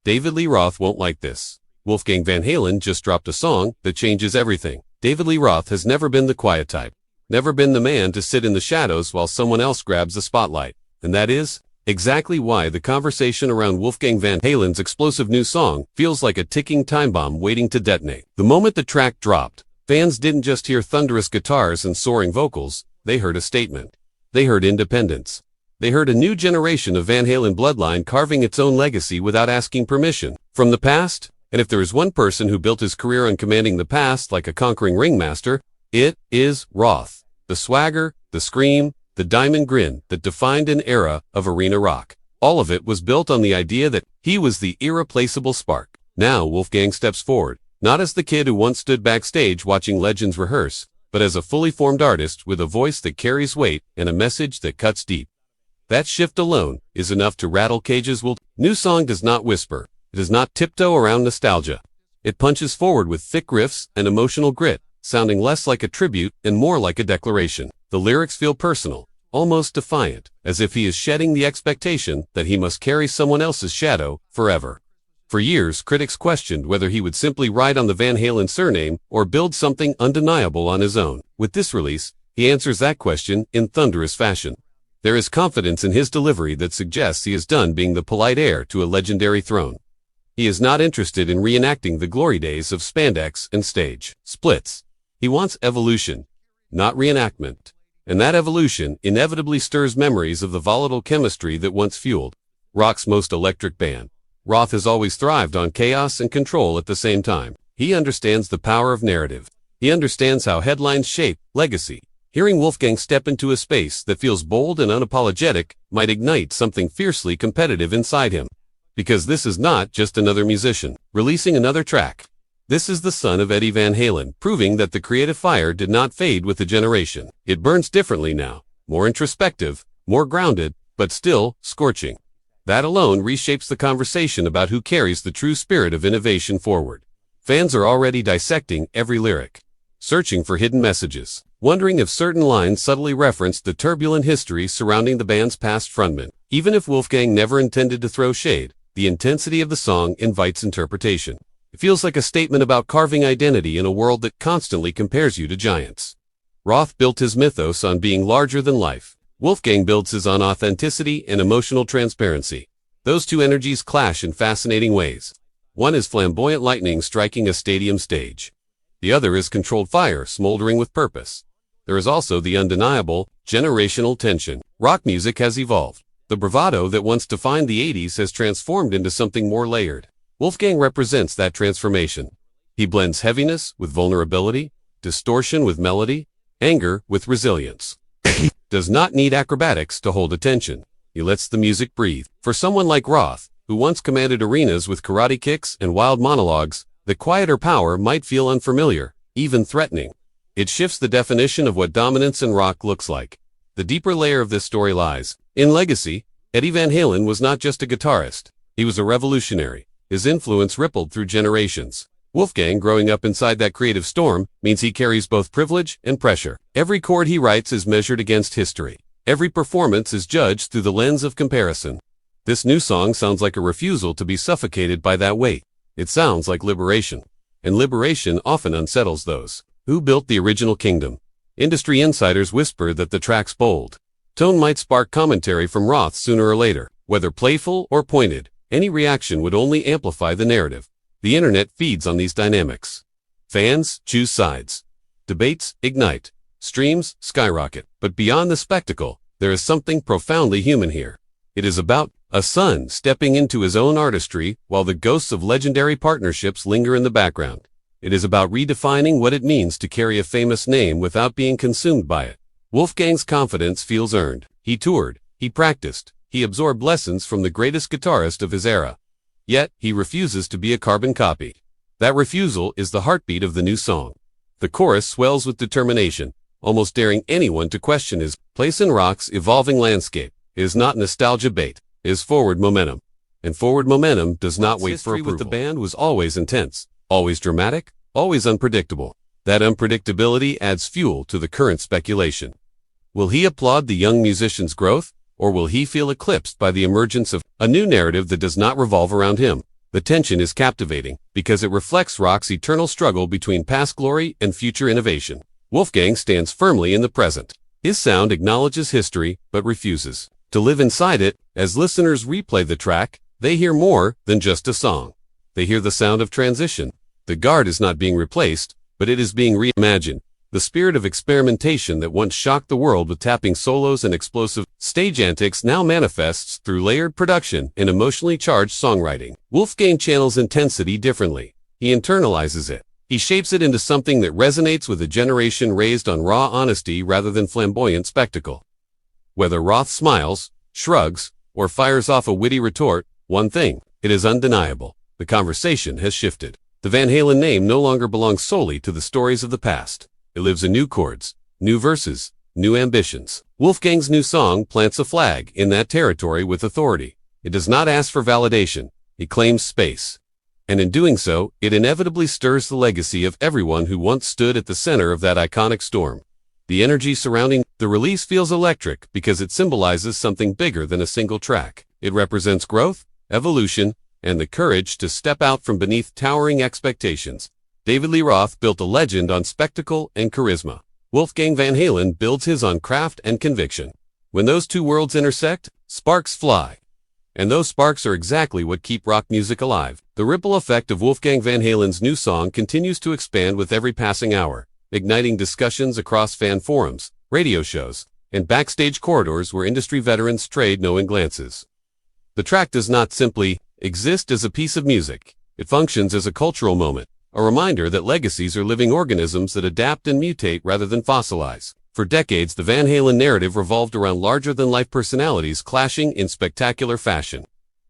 David Lee Roth won't like this. Wolfgang Van Halen just dropped a song that changes everything. David Lee Roth has never been the quiet type. Never been the man to sit in the shadows while someone else grabs the spotlight. And that is exactly why the conversation around Wolfgang Van Halen's explosive new song feels like a ticking time bomb waiting to detonate. The moment the track dropped, fans didn't just hear thunderous guitars and soaring vocals, they heard a statement. They heard independence. They heard a new generation of Van Halen bloodline carving its own legacy without asking permission from the past. And if there is one person who built his career on commanding the past like a conquering ringmaster, it is Roth. The swagger, the scream, the diamond grin that defined an era of arena rock. All of it was built on the idea that he was the irreplaceable spark. Now Wolfgang steps forward, not as the kid who once stood backstage watching legends rehearse, but as a fully formed artist with a voice that carries weight and a message that cuts deep. That shift alone is enough to rattle cages. New song does not whisper. It does not tiptoe around nostalgia. It punches forward with thick riffs and emotional grit, sounding less like a tribute and more like a declaration. The lyrics feel personal, almost defiant, as if he is shedding the expectation that he must carry someone else's shadow forever. For years, critics questioned whether he would simply ride on the Van Halen surname or build something undeniable on his own. With this release, he answers that question in thunderous fashion. There is confidence in his delivery that suggests he is done being the polite heir to a legendary throne. He is not interested in reenacting the glory days of spandex and stage splits. He wants evolution, not reenactment. And that evolution inevitably stirs memories of the volatile chemistry that once fueled rock's most electric band. Roth has always thrived on chaos and control at the same time. He understands the power of narrative. He understands how headlines shape legacy. Hearing Wolfgang step into a space that feels bold and unapologetic might ignite something fiercely competitive inside him. Because this is not just another musician releasing another track. This is the son of Eddie Van Halen, proving that the creative fire did not fade with the generation. It burns differently now, more introspective, more grounded, but still scorching. That alone reshapes the conversation about who carries the true spirit of innovation forward. Fans are already dissecting every lyric, searching for hidden messages, wondering if certain lines subtly referenced the turbulent history surrounding the band's past frontman. Even if Wolfgang never intended to throw shade, the intensity of the song invites interpretation. It feels like a statement about carving identity in a world that constantly compares you to giants. Roth built his mythos on being larger than life. Wolfgang builds his on authenticity and emotional transparency. Those two energies clash in fascinating ways. One is flamboyant lightning striking a stadium stage. The other is controlled fire smoldering with purpose. There is also the undeniable, generational tension. Rock music has evolved. The bravado that once defined the 80s has transformed into something more layered. Wolfgang represents that transformation. He blends heaviness with vulnerability, distortion with melody, anger with resilience. He does not need acrobatics to hold attention. He lets the music breathe. For someone like Roth, who once commanded arenas with karate kicks and wild monologues, the quieter power might feel unfamiliar, even threatening. It shifts the definition of what dominance in rock looks like. The deeper layer of this story lies in legacy. Eddie Van Halen was not just a guitarist. He was a revolutionary. His influence rippled through generations. Wolfgang, growing up inside that creative storm, means he carries both privilege and pressure. Every chord he writes is measured against history. Every performance is judged through the lens of comparison. This new song sounds like a refusal to be suffocated by that weight. It sounds like liberation. And liberation often unsettles those who built the original kingdom. Industry insiders whisper that the track's bold tone might spark commentary from Roth sooner or later. Whether playful or pointed, any reaction would only amplify the narrative. The internet feeds on these dynamics. Fans choose sides. Debates ignite. Streams skyrocket. But beyond the spectacle, there is something profoundly human here. It is about a son stepping into his own artistry while the ghosts of legendary partnerships linger in the background. It is about redefining what it means to carry a famous name without being consumed by it. Wolfgang's confidence feels earned. He toured, he practiced, he absorbed lessons from the greatest guitarist of his era. Yet, he refuses to be a carbon copy. That refusal is the heartbeat of the new song. The chorus swells with determination, almost daring anyone to question his place in rock's evolving landscape. It is not nostalgia bait, it is forward momentum. And forward momentum does not wait for approval. With the band was always intense, always dramatic, always unpredictable. That unpredictability adds fuel to the current speculation. Will he applaud the young musician's growth, or will he feel eclipsed by the emergence of a new narrative that does not revolve around him? The tension is captivating because it reflects rock's eternal struggle between past glory and future innovation. Wolfgang stands firmly in the present. His sound acknowledges history but refuses to live inside it. As listeners replay the track, they hear more than just a song. They hear the sound of transition. The guard is not being replaced, but it is being reimagined. The spirit of experimentation that once shocked the world with tapping solos and explosive stage antics now manifests through layered production and emotionally charged songwriting. Wolfgang channels intensity differently. He internalizes it. He shapes it into something that resonates with a generation raised on raw honesty rather than flamboyant spectacle. Whether Roth smiles, shrugs, or fires off a witty retort, one thing, it is undeniable. The conversation has shifted. The Van Halen name no longer belongs solely to the stories of the past. It lives in new chords, new verses, new ambitions. Wolfgang's new song plants a flag in that territory with authority. It does not ask for validation. It claims space. And in doing so, it inevitably stirs the legacy of everyone who once stood at the center of that iconic storm. The energy surrounding the release feels electric because it symbolizes something bigger than a single track. It represents growth, evolution, and the courage to step out from beneath towering expectations. David Lee Roth built a legend on spectacle and charisma. Wolfgang Van Halen builds his on craft and conviction. When those two worlds intersect, sparks fly. And those sparks are exactly what keep rock music alive. The ripple effect of Wolfgang Van Halen's new song continues to expand with every passing hour, igniting discussions across fan forums, radio shows, and backstage corridors where industry veterans trade knowing glances. The track does not simply exist as a piece of music. It functions as a cultural moment. A reminder that legacies are living organisms that adapt and mutate rather than fossilize. For decades, the Van Halen narrative revolved around larger-than-life personalities clashing in spectacular fashion.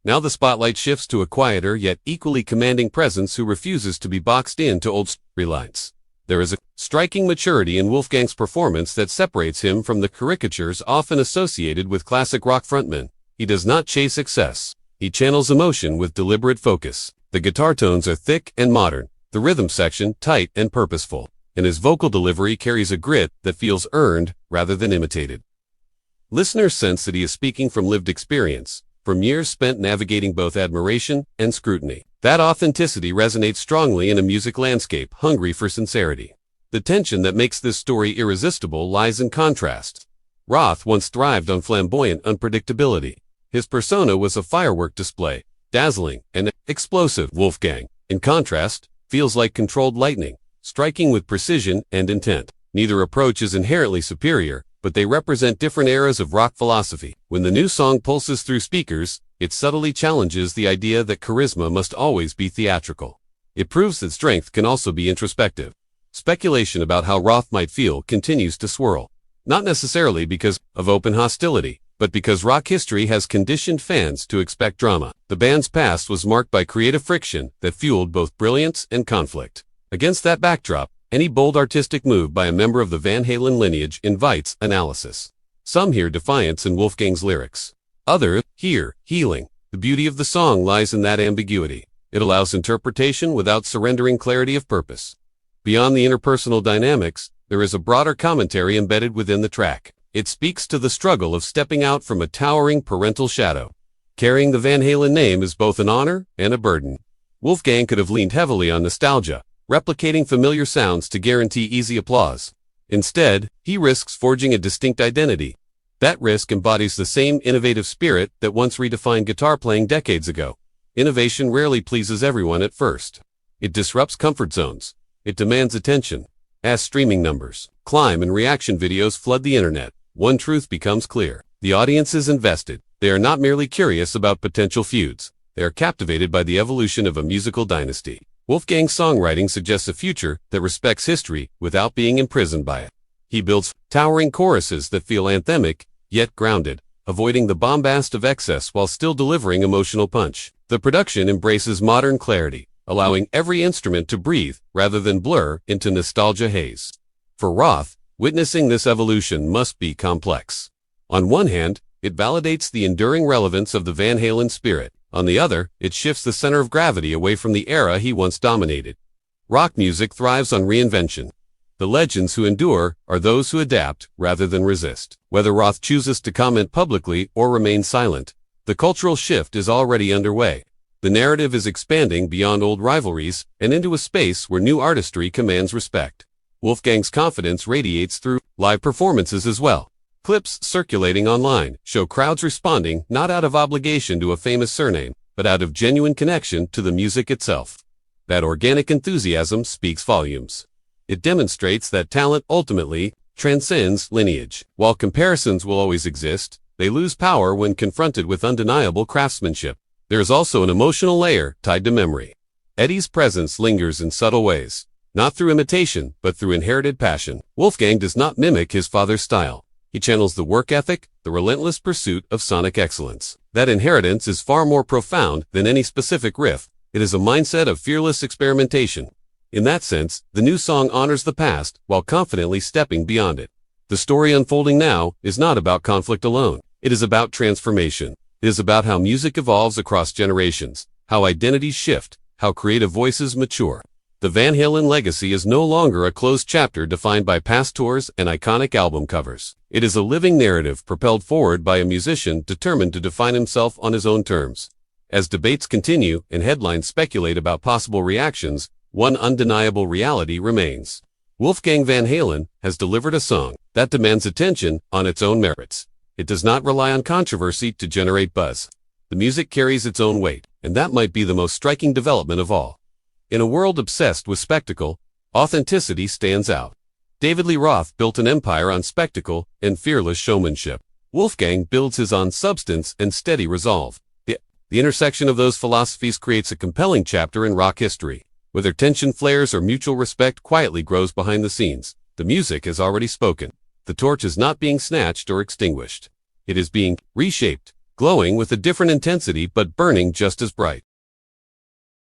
Now the spotlight shifts to a quieter yet equally commanding presence who refuses to be boxed into old storylines. There is a striking maturity in Wolfgang's performance that separates him from the caricatures often associated with classic rock frontmen. He does not chase excess. He channels emotion with deliberate focus. The guitar tones are thick and modern. The rhythm section, tight and purposeful, and his vocal delivery carries a grit that feels earned rather than imitated. Listeners sense that he is speaking from lived experience, from years spent navigating both admiration and scrutiny. That authenticity resonates strongly in a music landscape hungry for sincerity. The tension that makes this story irresistible lies in contrast. Roth once thrived on flamboyant unpredictability. His persona was a firework display, dazzling and explosive. Wolfgang, in contrast, feels like controlled lightning, striking with precision and intent. Neither approach is inherently superior, but they represent different eras of rock philosophy. When the new song pulses through speakers, it subtly challenges the idea that charisma must always be theatrical. It proves that strength can also be introspective. Speculation about how Roth might feel continues to swirl, not necessarily because of open hostility, but because rock history has conditioned fans to expect drama. The band's past was marked by creative friction that fueled both brilliance and conflict. Against that backdrop, any bold artistic move by a member of the Van Halen lineage invites analysis. Some hear defiance in Wolfgang's lyrics. Others hear healing. The beauty of the song lies in that ambiguity. It allows interpretation without surrendering clarity of purpose. Beyond the interpersonal dynamics, there is a broader commentary embedded within the track. It speaks to the struggle of stepping out from a towering parental shadow. Carrying the Van Halen name is both an honor and a burden. Wolfgang could have leaned heavily on nostalgia, replicating familiar sounds to guarantee easy applause. Instead, he risks forging a distinct identity. That risk embodies the same innovative spirit that once redefined guitar playing decades ago. Innovation rarely pleases everyone at first. It disrupts comfort zones. It demands attention. As streaming numbers climb and reaction videos flood the internet, one truth becomes clear. The audience is invested. They are not merely curious about potential feuds. They are captivated by the evolution of a musical dynasty. Wolfgang's songwriting suggests a future that respects history without being imprisoned by it. He builds towering choruses that feel anthemic, yet grounded, avoiding the bombast of excess while still delivering emotional punch. The production embraces modern clarity, allowing every instrument to breathe rather than blur into nostalgia haze. For Roth, witnessing this evolution must be complex. On one hand, it validates the enduring relevance of the Van Halen spirit. On the other, it shifts the center of gravity away from the era he once dominated. Rock music thrives on reinvention. The legends who endure are those who adapt rather than resist. Whether Roth chooses to comment publicly or remain silent, the cultural shift is already underway. The narrative is expanding beyond old rivalries and into a space where new artistry commands respect. Wolfgang's confidence radiates through live performances as well. Clips circulating online show crowds responding not out of obligation to a famous surname, but out of genuine connection to the music itself. That organic enthusiasm speaks volumes. It demonstrates that talent ultimately transcends lineage. While comparisons will always exist, they lose power when confronted with undeniable craftsmanship. There is also an emotional layer tied to memory. Eddie's presence lingers in subtle ways, not through imitation, but through inherited passion. Wolfgang does not mimic his father's style. He channels the work ethic, the relentless pursuit of sonic excellence. That inheritance is far more profound than any specific riff. It is a mindset of fearless experimentation. In that sense, the new song honors the past while confidently stepping beyond it. The story unfolding now is not about conflict alone. It is about transformation. It is about how music evolves across generations, how identities shift, how creative voices mature. The Van Halen legacy is no longer a closed chapter defined by past tours and iconic album covers. It is a living narrative propelled forward by a musician determined to define himself on his own terms. As debates continue and headlines speculate about possible reactions, one undeniable reality remains. Wolfgang Van Halen has delivered a song that demands attention on its own merits. It does not rely on controversy to generate buzz. The music carries its own weight, and that might be the most striking development of all. In a world obsessed with spectacle, authenticity stands out. David Lee Roth built an empire on spectacle and fearless showmanship. Wolfgang builds his on substance and steady resolve. The intersection of those philosophies creates a compelling chapter in rock history. Whether tension flares or mutual respect quietly grows behind the scenes, the music has already spoken. The torch is not being snatched or extinguished. It is being reshaped, glowing with a different intensity but burning just as bright.